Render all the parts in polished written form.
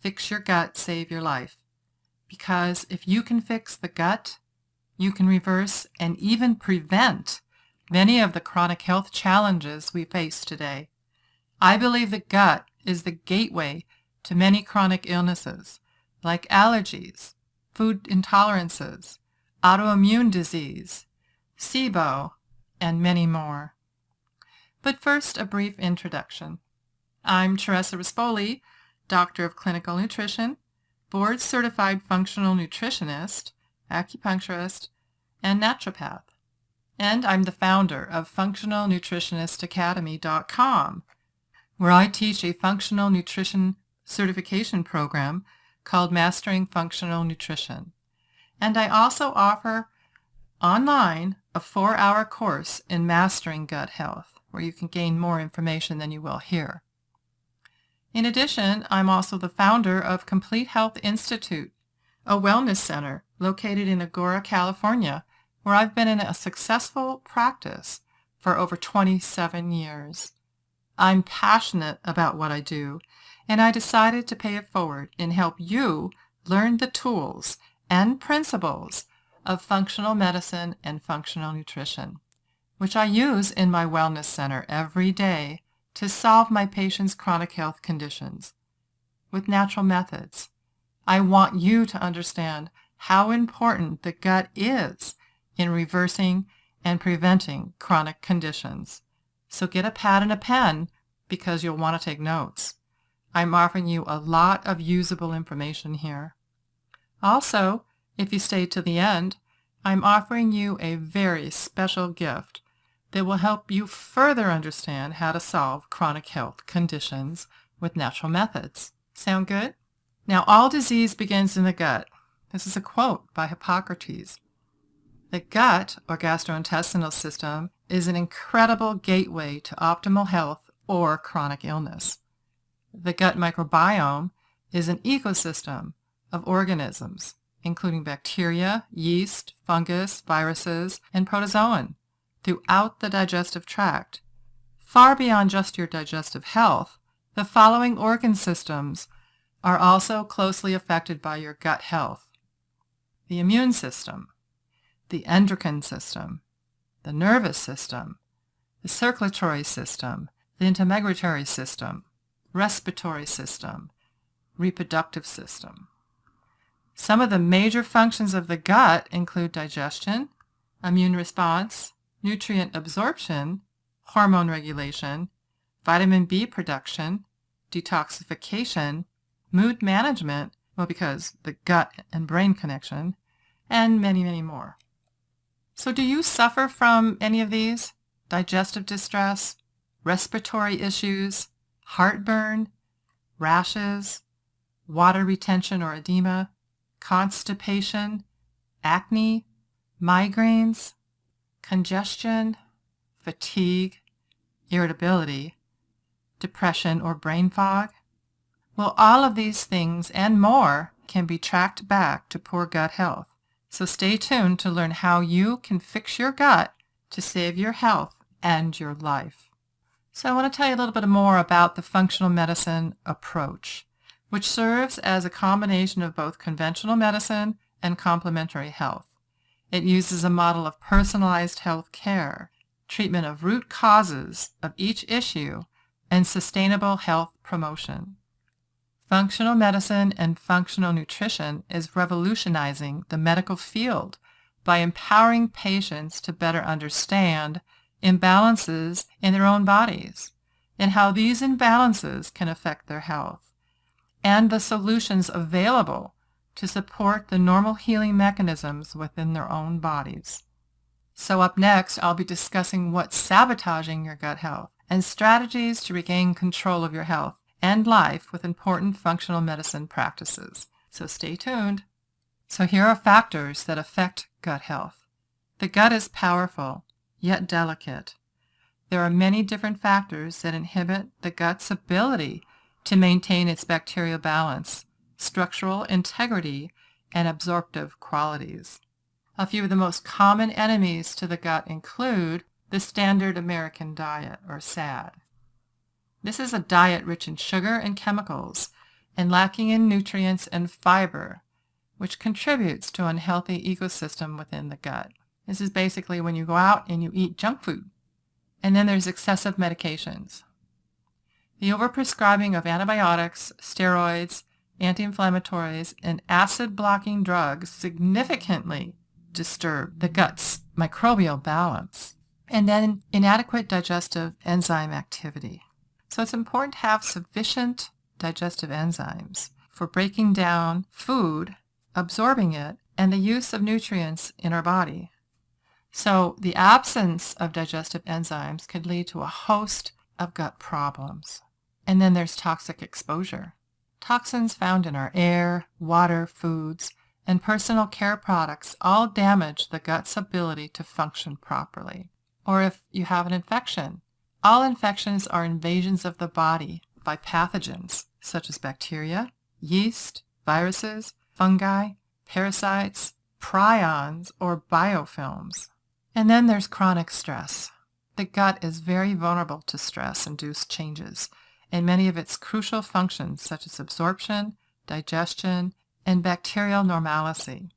Fix your gut, save your life. Because if you can fix the gut, you can reverse and even prevent many of the chronic health challenges we face today. I believe the gut is the gateway to many chronic illnesses like allergies, food intolerances, autoimmune disease, SIBO, and many more. But first, a brief introduction. I'm Teresa Rispoli, Doctor of Clinical Nutrition, board-certified functional nutritionist, acupuncturist, and naturopath. And I'm the founder of FunctionalNutritionistAcademy.com, where I teach a functional nutrition certification program called Mastering Functional Nutrition. And I also offer online a 4-hour course in Mastering Gut Health, where you can gain more information than you will here. In addition, I'm also the founder of Complete Health Institute, a wellness center located in Agoura, California, where I've been in a successful practice for over 27 years. I'm passionate about what I do, and I decided to pay it forward and help you learn the tools and principles of functional medicine and functional nutrition, which I use in my wellness center every day to solve my patients' chronic health conditions with natural methods. I want you to understand how important the gut is in reversing and preventing chronic conditions. So get a pad and a pen because you'll want to take notes. I'm offering you a lot of usable information here. Also, if you stay to the end, I'm offering you a very special gift that will help you further understand how to solve chronic health conditions with natural methods. Sound good? Now, all disease begins in the gut. This is a quote by Hippocrates. The gut, or gastrointestinal system, is an incredible gateway to optimal health or chronic illness. The gut microbiome is an ecosystem of organisms, including bacteria, yeast, fungus, viruses, and protozoan, throughout the digestive tract. Far beyond just your digestive health, the following organ systems are also closely affected by your gut health: the immune system, the endocrine system, the nervous system, the circulatory system, the integumentary system, respiratory system, reproductive system. Some of the major functions of the gut include digestion, immune response, nutrient absorption, hormone regulation, vitamin B production, detoxification, mood management, well, because the gut and brain connection, and many, many more. So do you suffer from any of these? Digestive distress, respiratory issues, heartburn, rashes, water retention or edema, constipation, acne, migraines, congestion, fatigue, irritability, depression or brain fog? Well, all of these things and more can be tracked back to poor gut health. So stay tuned to learn how you can fix your gut to save your health and your life. So I want to tell you a little bit more about the functional medicine approach, which serves as a combination of both conventional medicine and complementary health. It uses a model of personalized health care, treatment of root causes of each issue, and sustainable health promotion. Functional medicine and functional nutrition is revolutionizing the medical field by empowering patients to better understand imbalances in their own bodies and how these imbalances can affect their health, and the solutions available to support the normal healing mechanisms within their own bodies. So up next, I'll be discussing what's sabotaging your gut health and strategies to regain control of your health and life with important functional medicine practices. So stay tuned. So here are factors that affect gut health. The gut is powerful, yet delicate. There are many different factors that inhibit the gut's ability to maintain its bacterial balance, structural integrity, and absorptive qualities. A few of the most common enemies to the gut include the standard American diet, or SAD. This is a diet rich in sugar and chemicals, and lacking in nutrients and fiber, which contributes to an unhealthy ecosystem within the gut. This is basically when you go out and you eat junk food. And then there's excessive medications. The overprescribing of antibiotics, steroids, anti-inflammatories, and acid-blocking drugs significantly disturb the gut's microbial balance. And then inadequate digestive enzyme activity. So it's important to have sufficient digestive enzymes for breaking down food, absorbing it, and the use of nutrients in our body. So the absence of digestive enzymes could lead to a host of gut problems. And then there's toxic exposure. Toxins found in our air, water, foods, and personal care products all damage the gut's ability to function properly. Or if you have an infection, all infections are invasions of the body by pathogens such as bacteria, yeast, viruses, fungi, parasites, prions, or biofilms. And then there's chronic stress. The gut is very vulnerable to stress-induced changes, and many of its crucial functions such as absorption, digestion, and bacterial normalcy.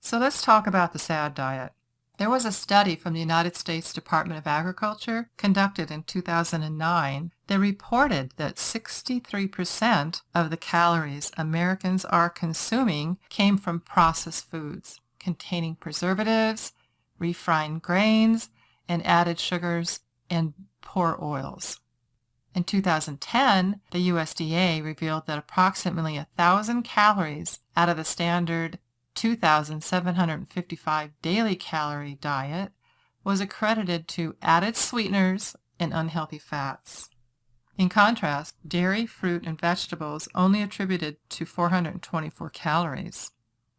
So let's talk about the SAD diet. There was a study from the United States Department of Agriculture conducted in 2009 that reported that 63% of the calories Americans are consuming came from processed foods containing preservatives, refined grains, and added sugars and poor oils. In 2010, the USDA revealed that approximately 1,000 calories out of the standard 2,755 daily calorie diet was accredited to added sweeteners and unhealthy fats. In contrast, dairy, fruit, and vegetables only attributed to 424 calories.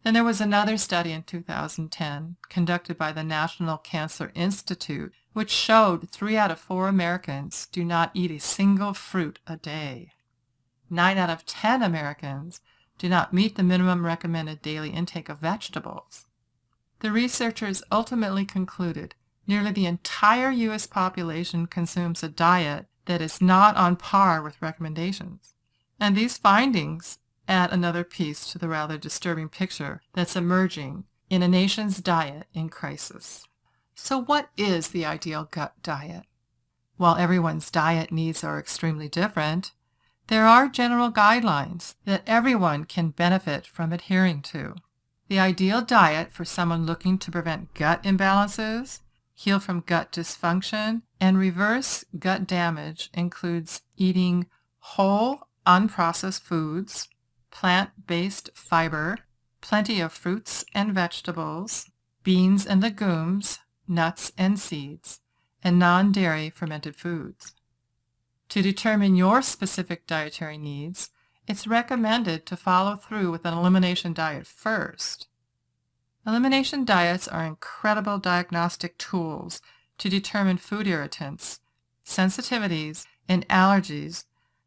Then there was another study in 2010 conducted by the National Cancer Institute, which showed 3 out of 4 Americans do not eat a single fruit a day. 9 out of 10 Americans do not meet the minimum recommended daily intake of vegetables. The researchers ultimately concluded nearly the entire U.S. population consumes a diet that is not on par with recommendations. And these findings add another piece to the rather disturbing picture that's emerging in a nation's diet in crisis. So what is the ideal gut diet? While everyone's diet needs are extremely different, there are general guidelines that everyone can benefit from adhering to. The ideal diet for someone looking to prevent gut imbalances, heal from gut dysfunction, and reverse gut damage includes eating whole, unprocessed foods, plant-based fiber, plenty of fruits and vegetables, beans and legumes, nuts and seeds, and non-dairy fermented foods. To determine your specific dietary needs, it's recommended to follow through with an elimination diet first. Elimination diets are incredible diagnostic tools to determine food irritants, sensitivities, and allergies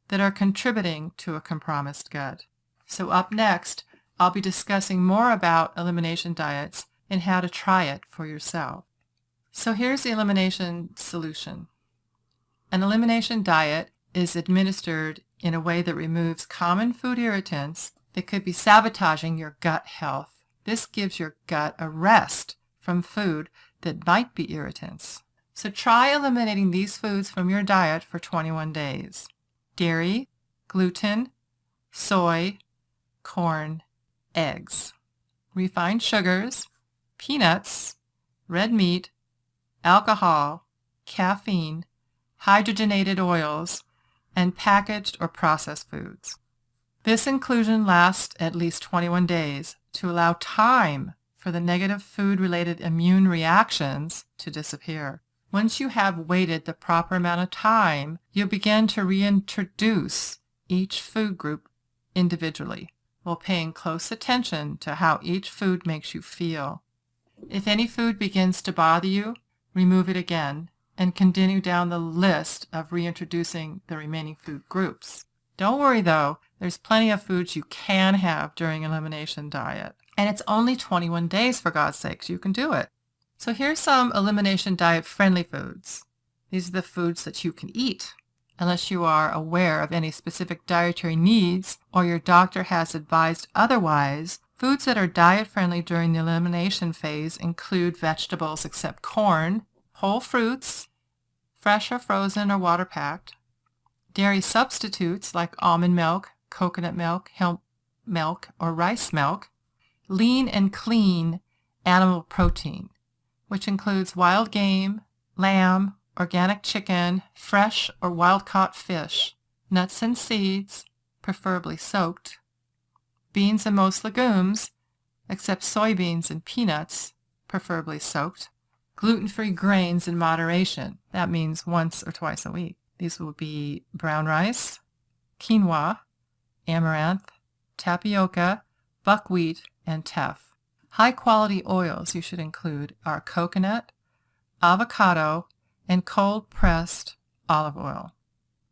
that are contributing to a compromised gut. So up next, I'll be discussing more about elimination diets and how to try it for yourself. So here's the Elimination Solution. An elimination diet is administered in a way that removes common food irritants that could be sabotaging your gut health. This gives your gut a rest from food that might be irritants. So try eliminating these foods from your diet for 21 days. Dairy, gluten, soy, corn, eggs, refined sugars, peanuts, red meat, alcohol, caffeine, hydrogenated oils, and packaged or processed foods. This inclusion lasts at least 21 days to allow time for the negative food-related immune reactions to disappear. Once you have waited the proper amount of time, you'll begin to reintroduce each food group individually, while paying close attention to how each food makes you feel. If any food begins to bother you, remove it again and continue down the list of reintroducing the remaining food groups. Don't worry though, there's plenty of foods you can have during an elimination diet. And it's only 21 days, for God's sakes, you can do it. So here's some elimination diet friendly foods. These are the foods that you can eat. Unless you are aware of any specific dietary needs or your doctor has advised otherwise, foods that are diet-friendly during the elimination phase include vegetables except corn, whole fruits, fresh or frozen or water-packed, dairy substitutes like almond milk, coconut milk, hemp milk, or rice milk, lean and clean animal protein, which includes wild game, lamb, organic chicken, fresh or wild-caught fish, nuts and seeds, preferably soaked, beans and most legumes, except soybeans and peanuts, preferably soaked, gluten-free grains in moderation. That means once or twice a week. These will be brown rice, quinoa, amaranth, tapioca, buckwheat, and teff. High-quality oils you should include are coconut, avocado, and cold-pressed olive oil.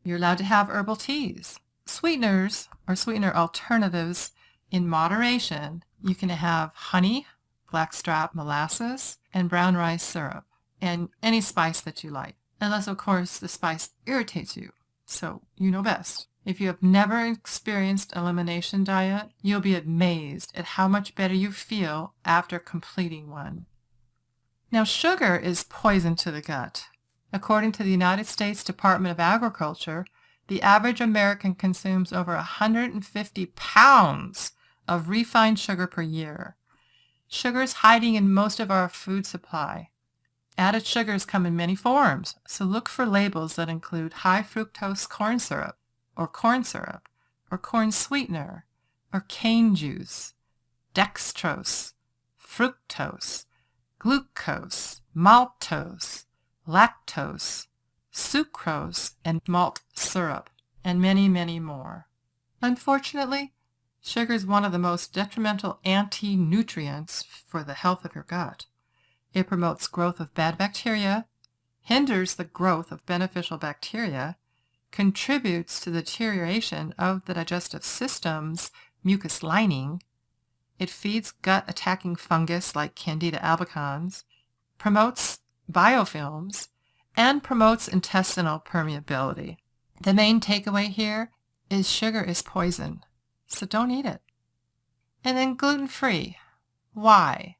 You're allowed to have herbal teas. Sweeteners or sweetener alternatives in moderation. You can have honey, blackstrap molasses, and brown rice syrup, and any spice that you like, unless, of course, the spice irritates you. So you know best. If you have never experienced elimination diet, you'll be amazed at how much better you feel after completing one. Now, sugar is poison to the gut. According to the United States Department of Agriculture, the average American consumes over 150 pounds of refined sugar per year. Sugar is hiding in most of our food supply. Added sugars come in many forms, so look for labels that include high fructose corn syrup, or corn sweetener, or cane juice, dextrose, fructose, glucose, maltose, lactose, sucrose, and malt syrup, and many, many more. Unfortunately, sugar is one of the most detrimental anti-nutrients for the health of your gut. It promotes growth of bad bacteria, hinders the growth of beneficial bacteria, contributes to the deterioration of the digestive system's mucus lining. It feeds gut-attacking fungus like Candida albicans, promotes biofilms, and promotes intestinal permeability. The main takeaway here is sugar is poison, so don't eat it. And then gluten-free. Why?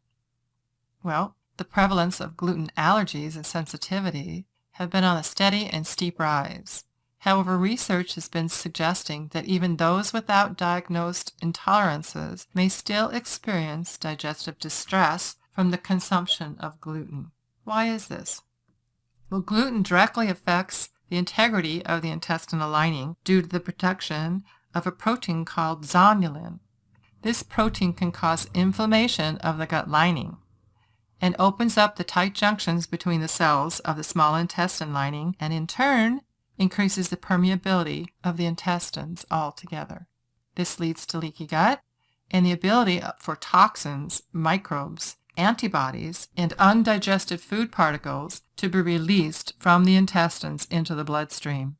Well, the prevalence of gluten allergies and sensitivity have been on a steady and steep rise. However, research has been suggesting that even those without diagnosed intolerances may still experience digestive distress from the consumption of gluten. Why is this? Well, gluten directly affects the integrity of the intestinal lining due to the production of a protein called zonulin. This protein can cause inflammation of the gut lining and opens up the tight junctions between the cells of the small intestine lining, and in turn increases the permeability of the intestines altogether. This leads to leaky gut and the ability for toxins, microbes, antibodies, and undigested food particles to be released from the intestines into the bloodstream.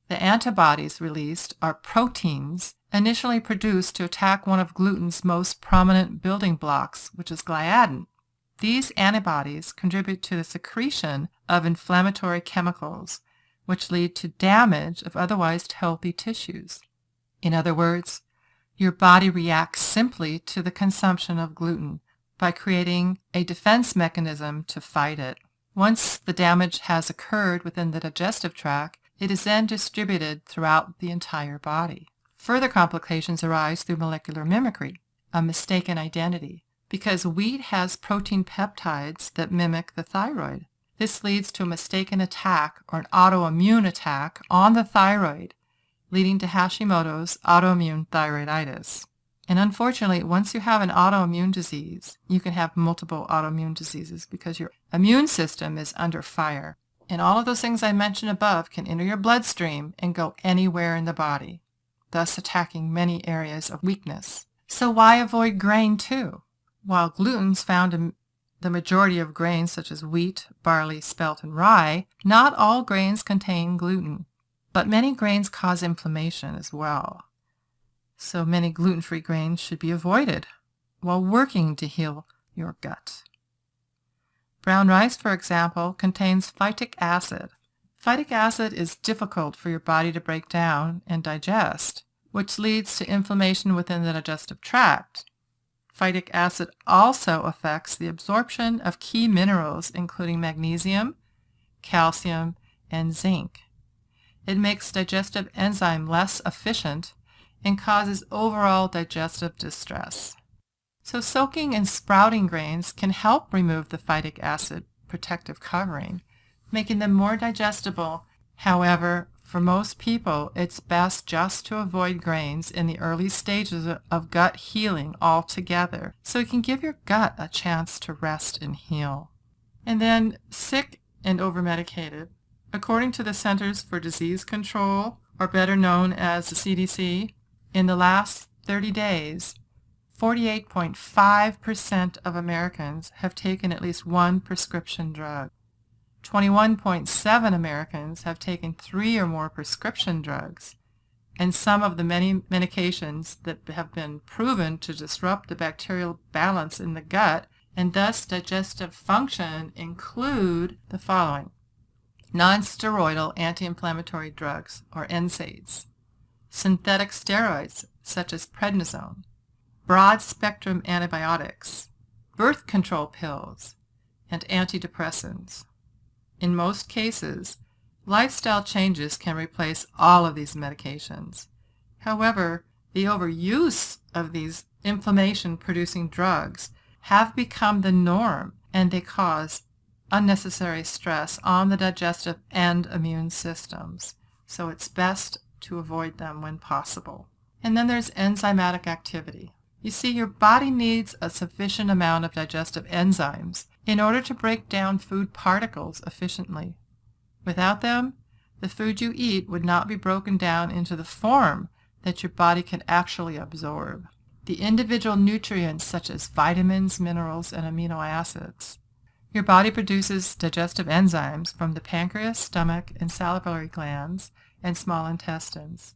The antibodies released are proteins initially produced to attack one of gluten's most prominent building blocks, which is gliadin. These antibodies contribute to the secretion of inflammatory chemicals, which lead to damage of otherwise healthy tissues. In other words, your body reacts simply to the consumption of gluten by creating a defense mechanism to fight it. Once the damage has occurred within the digestive tract, it is then distributed throughout the entire body. Further complications arise through molecular mimicry, a mistaken identity, because wheat has protein peptides that mimic the thyroid. This leads to a mistaken attack or an autoimmune attack on the thyroid, leading to Hashimoto's autoimmune thyroiditis. And unfortunately, once you have an autoimmune disease, you can have multiple autoimmune diseases because your immune system is under fire. And all of those things I mentioned above can enter your bloodstream and go anywhere in the body, thus attacking many areas of weakness. So why avoid grain too? While gluten's found in the majority of grains such as wheat, barley, spelt, and rye, not all grains contain gluten, but many grains cause inflammation as well. So many gluten-free grains should be avoided while working to heal your gut. Brown rice, for example, contains phytic acid. Phytic acid is difficult for your body to break down and digest, which leads to inflammation within the digestive tract. Phytic acid also affects the absorption of key minerals, including magnesium, calcium, and zinc. It makes digestive enzyme less efficient and causes overall digestive distress. So soaking and sprouting grains can help remove the phytic acid protective covering, making them more digestible. However, for most people, it's best just to avoid grains in the early stages of gut healing altogether, so you can give your gut a chance to rest and heal. And then sick and over-medicated. According to the Centers for Disease Control, or better known as the CDC, in the last 30 days, 48.5% of Americans have taken at least one prescription drug. 21.7% Americans have taken 3 or more prescription drugs, and some of the many medications that have been proven to disrupt the bacterial balance in the gut and thus digestive function include the following: non-steroidal anti-inflammatory drugs, or NSAIDs, synthetic steroids such as prednisone, broad-spectrum antibiotics, birth control pills, and antidepressants. In most cases, lifestyle changes can replace all of these medications. However, the overuse of these inflammation-producing drugs have become the norm, and they cause unnecessary stress on the digestive and immune systems. So it's best to avoid them when possible. And then there's enzymatic activity. You see, your body needs a sufficient amount of digestive enzymes in order to break down food particles efficiently. Without them, the food you eat would not be broken down into the form that your body can actually absorb. The individual nutrients such as vitamins, minerals, and amino acids. Your body produces digestive enzymes from the pancreas, stomach, and salivary glands, and small intestines.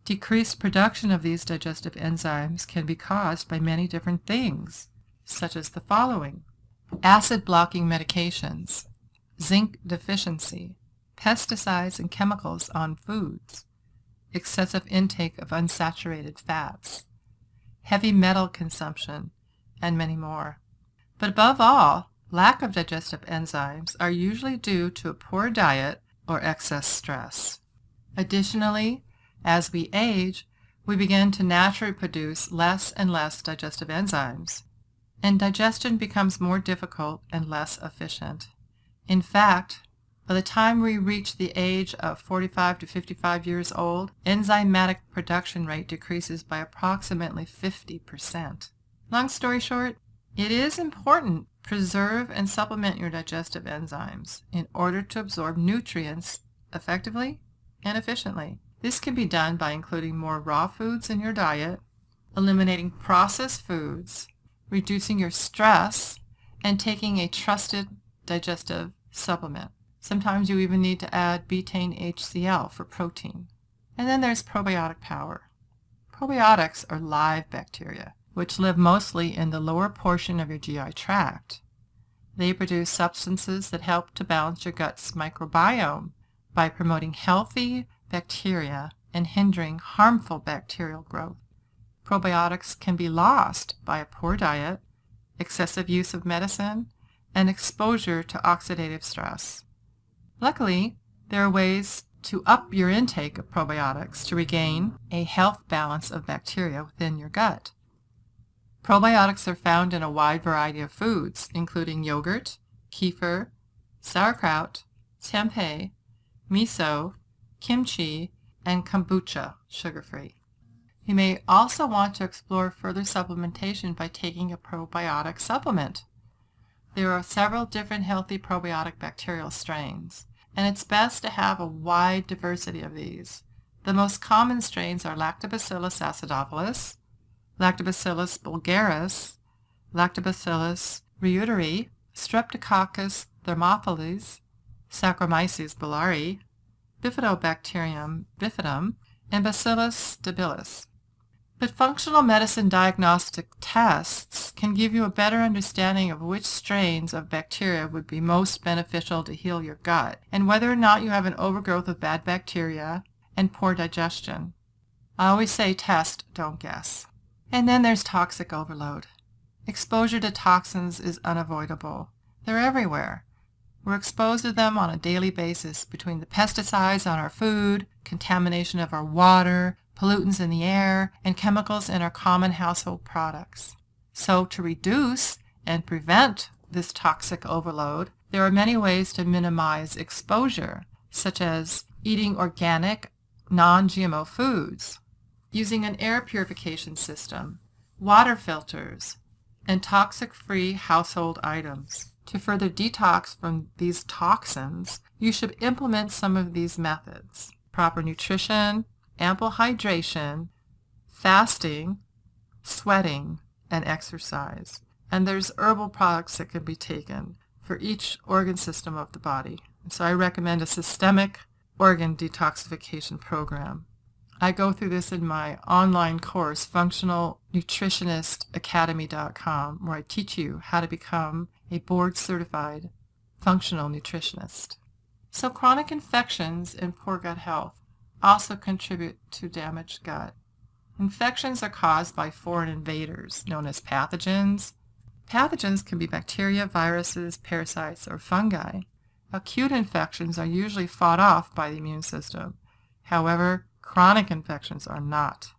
Decreased production of these digestive enzymes can be caused by many different things, such as the following: acid-blocking medications, zinc deficiency, pesticides and chemicals on foods, excessive intake of unsaturated fats, heavy metal consumption, and many more. But above all, lack of digestive enzymes are usually due to a poor diet or excess stress. Additionally, as we age, we begin to naturally produce less and less digestive enzymes, and digestion becomes more difficult and less efficient. In fact, by the time we reach the age of 45 to 55 years old, enzymatic production rate decreases by approximately 50%. Long story short, it is important to preserve and supplement your digestive enzymes in order to absorb nutrients effectively and efficiently. This can be done by including more raw foods in your diet, eliminating processed foods, reducing your stress, and taking a trusted digestive supplement. Sometimes you even need to add betaine HCl for protein. And then there's probiotic power. Probiotics are live bacteria, which live mostly in the lower portion of your GI tract. They produce substances that help to balance your gut's microbiome by promoting healthy bacteria and hindering harmful bacterial growth. Probiotics can be lost by a poor diet, excessive use of medicine, and exposure to oxidative stress. Luckily, there are ways to up your intake of probiotics to regain a health balance of bacteria within your gut. Probiotics are found in a wide variety of foods, including yogurt, kefir, sauerkraut, tempeh, miso, kimchi, and kombucha, sugar-free. You may also want to explore further supplementation by taking a probiotic supplement. There are several different healthy probiotic bacterial strains, and it's best to have a wide diversity of these. The most common strains are Lactobacillus acidophilus, Lactobacillus bulgaris, Lactobacillus reuteri, Streptococcus thermophilus, Saccharomyces boulardii, Bifidobacterium bifidum, and Bacillus stabilis. But functional medicine diagnostic tests can give you a better understanding of which strains of bacteria would be most beneficial to heal your gut, and whether or not you have an overgrowth of bad bacteria and poor digestion. I always say test, don't guess. And then there's toxic overload. Exposure to toxins is unavoidable. They're everywhere. We're exposed to them on a daily basis between the pesticides on our food, contamination of our water, pollutants in the air, and chemicals in our common household products. So to reduce and prevent this toxic overload, there are many ways to minimize exposure, such as eating organic, non-GMO foods, using an air purification system, water filters, and toxic-free household items. To further detox from these toxins, you should implement some of these methods: proper nutrition, ample hydration, fasting, sweating, and exercise. And there's herbal products that can be taken for each organ system of the body. And so I recommend a systemic organ detoxification program. I go through this in my online course, functionalnutritionistacademy.com, where I teach you how to become a board-certified functional nutritionist. So chronic infections and poor gut health also contribute to damaged gut. Infections are caused by foreign invaders, known as pathogens. Pathogens can be bacteria, viruses, parasites, or fungi. Acute infections are usually fought off by the immune system. However, chronic infections are not.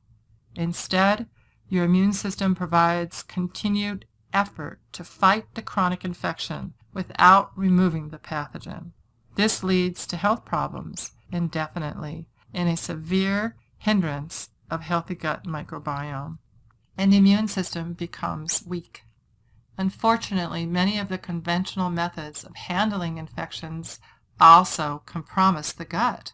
Instead, your immune system provides continued effort to fight the chronic infection without removing the pathogen. This leads to health problems indefinitely and a severe hindrance of healthy gut microbiome, and the immune system becomes weak. Unfortunately, many of the conventional methods of handling infections also compromise the gut.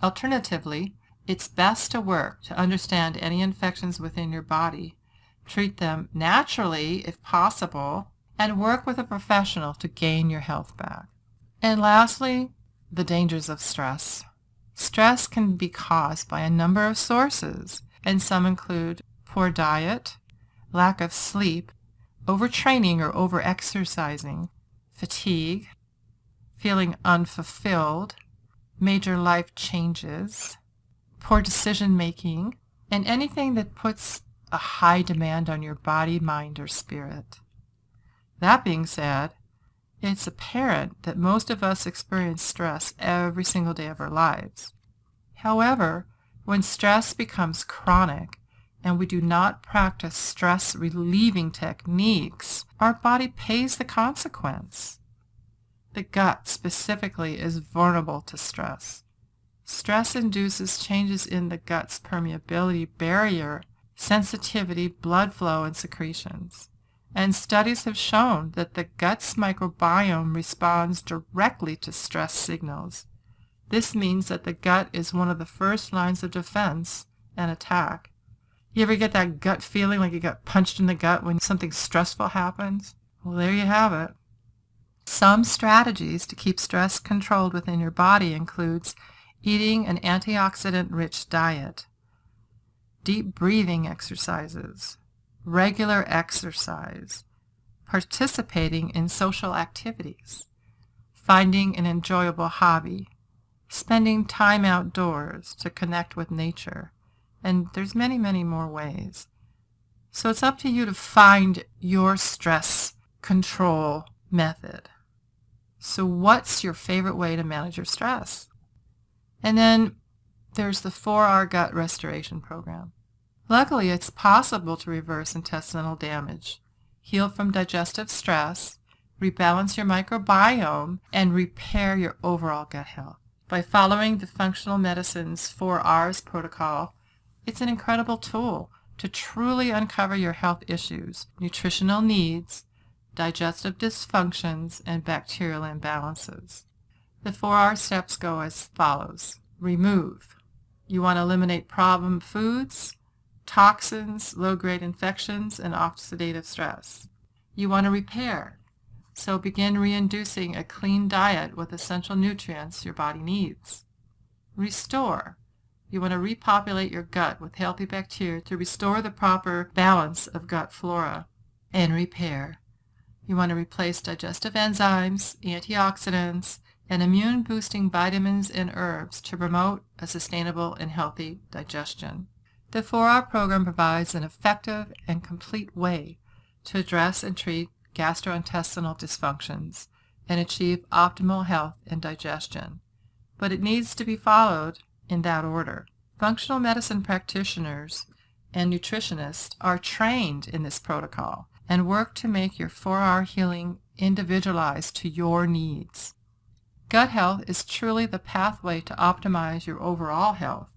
Alternatively, it's best to work to understand any infections within your body, treat them naturally if possible, and work with a professional to gain your health back. And lastly, the dangers of stress. Stress can be caused by a number of sources, and some include poor diet, lack of sleep, overtraining or overexercising, fatigue, feeling unfulfilled, major life changes, poor decision-making, and anything that puts a high demand on your body, mind, or spirit. That being said, it's apparent that most of us experience stress every single day of our lives. However, when stress becomes chronic and we do not practice stress-relieving techniques, our body pays the consequence. The gut specifically is vulnerable to stress. Stress induces changes in the gut's permeability barrier, sensitivity, blood flow, and secretions. And studies have shown that the gut's microbiome responds directly to stress signals. This means that the gut is one of the first lines of defense and attack. You ever get that gut feeling like you got punched in the gut when something stressful happens? Well, there you have it. Some strategies to keep stress controlled within your body includes eating an antioxidant-rich diet, deep breathing exercises, regular exercise, participating in social activities, finding an enjoyable hobby, spending time outdoors to connect with nature, and there's many, many more ways. So it's up to you to find your stress control method. So what's your favorite way to manage your stress? And then there's the 4R Gut Restoration Program. Luckily, it's possible to reverse intestinal damage, heal from digestive stress, rebalance your microbiome, and repair your overall gut health. By following the functional medicine's 4Rs protocol, it's an incredible tool to truly uncover your health issues, nutritional needs, digestive dysfunctions, and bacterial imbalances. The 4R steps go as follows. Remove. You want to eliminate problem foods, toxins, low-grade infections, and oxidative stress. You want to repair. So begin reintroducing a clean diet with essential nutrients your body needs. Restore. You want to repopulate your gut with healthy bacteria to restore the proper balance of gut flora and repair. You want to replace digestive enzymes, antioxidants, and immune-boosting vitamins and herbs to promote a sustainable and healthy digestion. The 4-hour program provides an effective and complete way to address and treat gastrointestinal dysfunctions and achieve optimal health and digestion. But it needs to be followed in that order. Functional medicine practitioners and nutritionists are trained in this protocol and work to make your 4-hour healing individualized to your needs. Gut health is truly the pathway to optimize your overall health.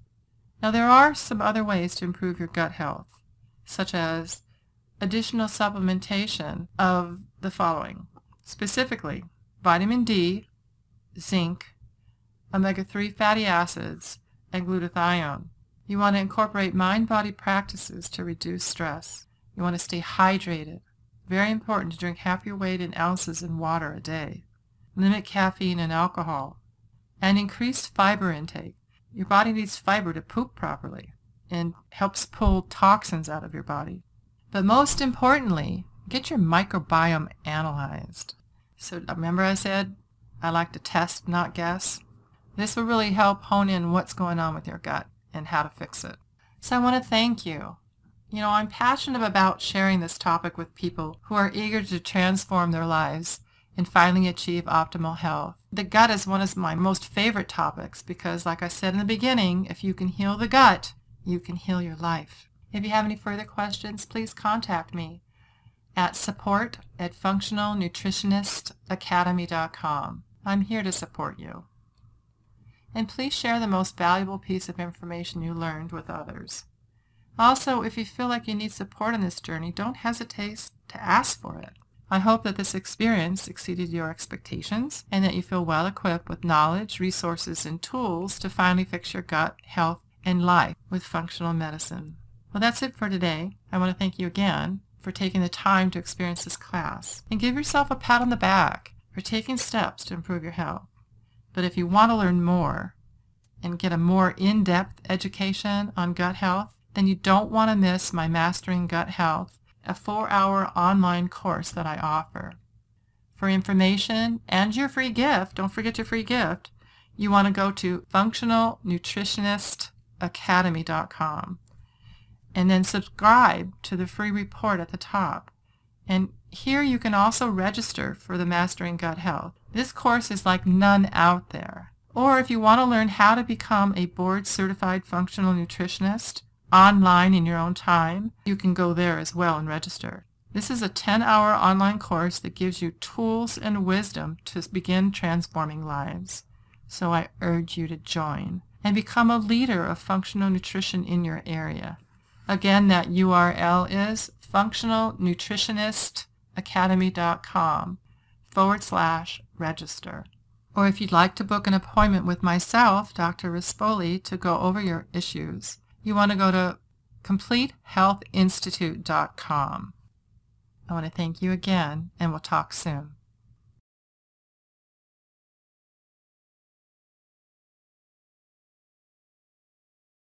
Now, there are some other ways to improve your gut health, such as additional supplementation of the following, specifically vitamin D, zinc, omega-3 fatty acids, and glutathione. You want to incorporate mind-body practices to reduce stress. You want to stay hydrated. Very important to drink half your weight in ounces in water a day. Limit caffeine and alcohol. And increase fiber intake. Your body needs fiber to poop properly and helps pull toxins out of your body. But most importantly, get your microbiome analyzed. So remember I said I like to test, not guess? This will really help hone in what's going on with your gut and how to fix it. So I want to thank you. I'm passionate about sharing this topic with people who are eager to transform their lives and finally achieve optimal health. The gut is one of my most favorite topics because, like I said in the beginning, if you can heal the gut, you can heal your life. If you have any further questions, please contact me at support@functionalnutritionistacademy.com. I'm here to support you. And please share the most valuable piece of information you learned with others. Also, if you feel like you need support on this journey, don't hesitate to ask for it. I hope that this experience exceeded your expectations and that you feel well equipped with knowledge, resources, and tools to finally fix your gut, health, and life with functional medicine. Well, that's it for today. I want to thank you again for taking the time to experience this class, and give yourself a pat on the back for taking steps to improve your health. But if you want to learn more and get a more in-depth education on gut health, then you don't want to miss my Mastering Gut Health, a 4-hour online course that I offer. For information and your free gift, don't forget your free gift, you want to go to functionalnutritionistacademy.com and then subscribe to the free report at the top. And here you can also register for the Mastering Gut Health. This course is like none out there. Or if you want to learn how to become a board-certified functional nutritionist online in your own time, you can go there as well and register. This is a 10-hour online course that gives you tools and wisdom to begin transforming lives. So I urge you to join and become a leader of functional nutrition in your area. Again, that URL is functionalnutritionistacademy.com/register. Or if you'd like to book an appointment with myself, Dr. Rispoli, to go over your issues, you want to go to CompleteHealthInstitute.com. I want to thank you again, and we'll talk soon.